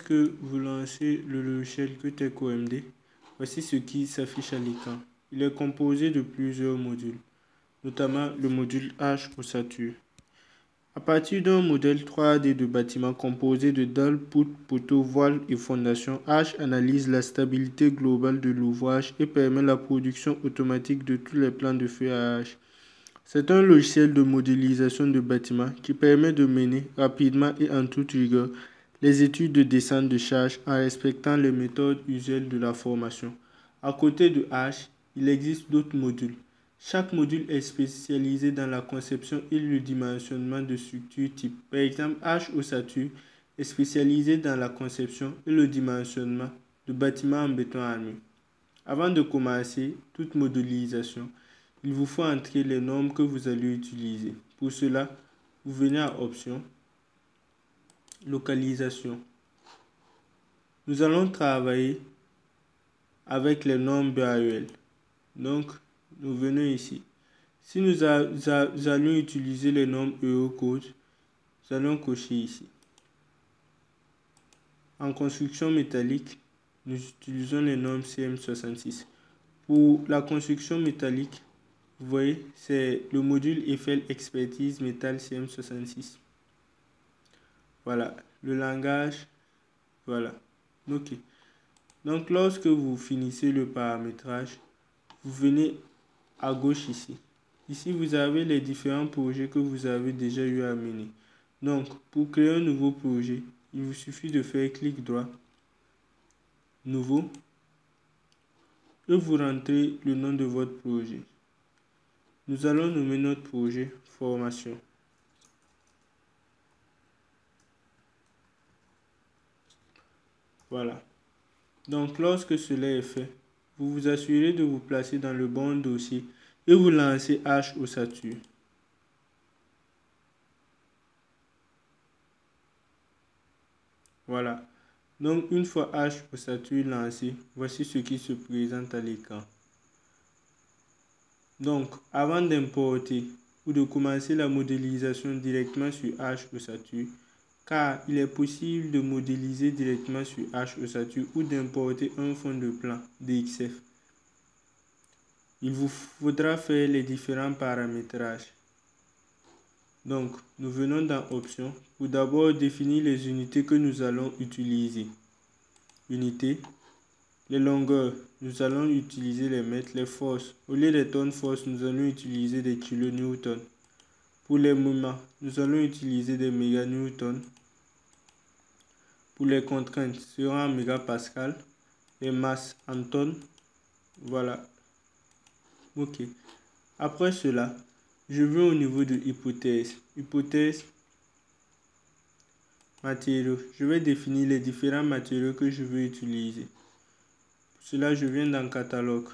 lorsque vous lancez le logiciel QTechOMD, voici ce qui s'affiche à l'écran. Il est composé de plusieurs modules, notamment le module H ossature. À partir d'un modèle 3D de bâtiment composé de dalles, poutres, poteaux, voiles et fondations, H analyse la stabilité globale de l'ouvrage et permet la production automatique de tous les plans de feuillage. C'est un logiciel de modélisation de bâtiment qui permet de mener rapidement et en toute rigueur les études de descente de charge en respectant les méthodes usuelles de la formation. À côté de H, il existe d'autres modules. Chaque module est spécialisé dans la conception et le dimensionnement de structures type. Par exemple, H ossature est spécialisé dans la conception et le dimensionnement de bâtiments en béton armé. Avant de commencer toute modélisation, il vous faut entrer les normes que vous allez utiliser. Pour cela, vous venez à Options, Localisation. Nous allons travailler avec les normes BAEL. Donc, nous venons ici. Si nous allons utiliser les normes Eurocode, nous allons cocher ici. En construction métallique, nous utilisons les normes CM66. Pour la construction métallique, vous voyez, c'est le module Eiffel Expertise Métal CM66. Voilà, le langage, voilà. Ok. Donc, lorsque vous finissez le paramétrage, vous venez à gauche ici. Ici, vous avez les différents projets que vous avez déjà eu à mener. Donc, pour créer un nouveau projet, il vous suffit de faire clic droit, Nouveau, et vous rentrez le nom de votre projet. Nous allons nommer notre projet Formation. Voilà. Donc, lorsque cela est fait, vous vous assurez de vous placer dans le bon dossier et vous lancez H ossature. Voilà. Donc, une fois H ossature lancé, voici ce qui se présente à l'écran. Donc, avant d'importer ou de commencer la modélisation directement sur H ossature, car il est possible de modéliser directement sur H ossature ou d'importer un fond de plan DXF, il vous faudra faire les différents paramétrages. Donc, nous venons dans Options pour d'abord définir les unités que nous allons utiliser. Unités. Les longueurs, nous allons utiliser les mètres. Les forces, au lieu des tonnes force, nous allons utiliser des kilonewtons. Pour les moments, nous allons utiliser des méganewtons. Pour les contraintes, ce sera en mégapascal. Les masses en tonnes. Voilà. Ok. Après cela, je vais au niveau de hypothèse. Hypothèse, matériaux. Je vais définir les différents matériaux que je veux utiliser. Pour cela, je viens dans catalogue.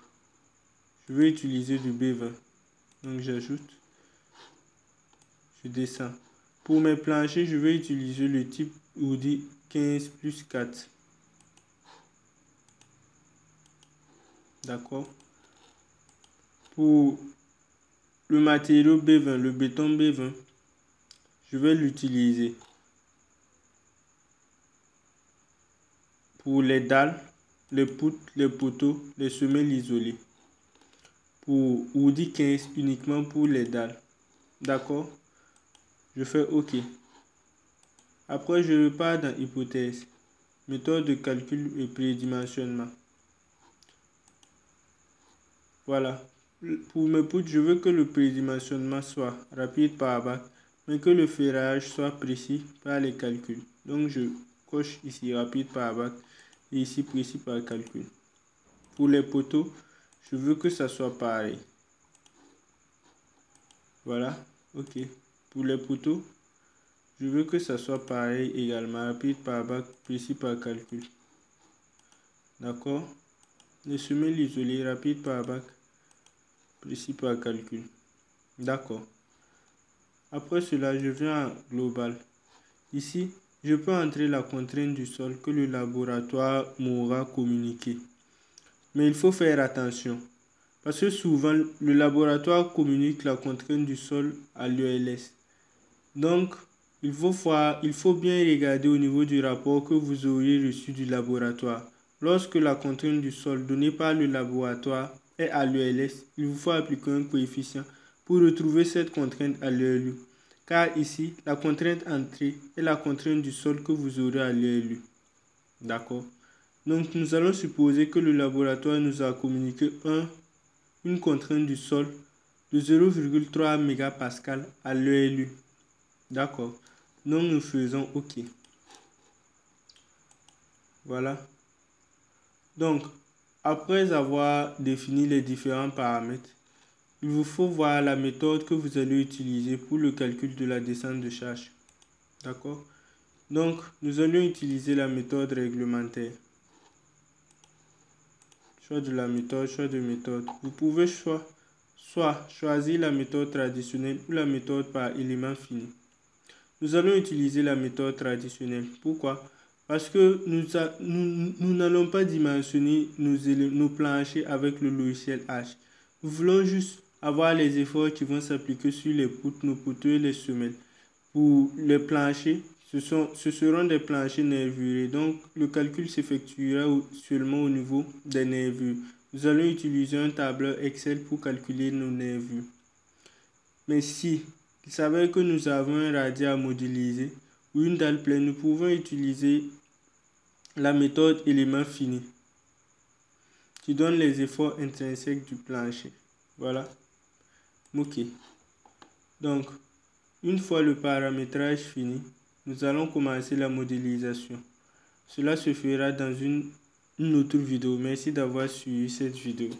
Je vais utiliser du B20. Donc, j'ajoute. Je descends. Pour mes planchers, je vais utiliser le type Audi 15 plus 4. D'accord. Pour le matériau B20, le béton B20, je vais l'utiliser. Pour les dalles, les poutres, les poteaux, les semelles isolées. Pour Audi 15, uniquement pour les dalles. D'accord. Je fais OK. Après, je repars dans hypothèse. Méthode de calcul et prédimensionnement. Voilà. Pour mes poutres, je veux que le prédimensionnement soit rapide par bac, mais que le ferrage soit précis par les calculs. Donc, je coche ici rapide par bac et ici précis par calcul. Pour les poteaux, je veux que ça soit pareil. Voilà. OK. Pour les poteaux, je veux que ça soit pareil également, rapide par bac, précis par calcul. D'accord. Les semelles isolées, rapide par bac, précis par calcul. D'accord. Après cela, je viens à global. Ici, je peux entrer la contrainte du sol que le laboratoire m'aura communiqué. Mais il faut faire attention. Parce que souvent, le laboratoire communique la contrainte du sol à l'ELS. Donc, il faut bien regarder au niveau du rapport que vous auriez reçu du laboratoire. Lorsque la contrainte du sol donnée par le laboratoire est à l'ELS, il vous faut appliquer un coefficient pour retrouver cette contrainte à l'ELU. Car ici, la contrainte entrée est la contrainte du sol que vous aurez à l'ELU. D'accord? Donc, nous allons supposer que le laboratoire nous a communiqué une contrainte du sol de 0,3 mégapascal à l'ELU. D'accord? Donc, nous faisons OK. Voilà. Donc, après avoir défini les différents paramètres, il vous faut voir la méthode que vous allez utiliser pour le calcul de la descente de charge. D'accord? Donc, nous allons utiliser la méthode réglementaire. Choix de la méthode, choix de méthode. Vous pouvez soit choisir la méthode traditionnelle ou la méthode par élément fini. Nous allons utiliser la méthode traditionnelle. Pourquoi? Parce que nous n'allons pas dimensionner nos planchers avec le logiciel H. Nous voulons juste avoir les efforts qui vont s'appliquer sur les poutres, nos poteaux et les semelles. Pour les planchers, ce seront des planchers nervurés. Donc, le calcul s'effectuera seulement au niveau des nervures. Nous allons utiliser un tableur Excel pour calculer nos nervures. Mais si il s'avère que nous avons un radier à modéliser ou une dalle pleine, nous pouvons utiliser la méthode élément fini qui donne les efforts intrinsèques du plancher. Voilà. OK. Donc, une fois le paramétrage fini, nous allons commencer la modélisation. Cela se fera dans une autre vidéo. Merci d'avoir suivi cette vidéo.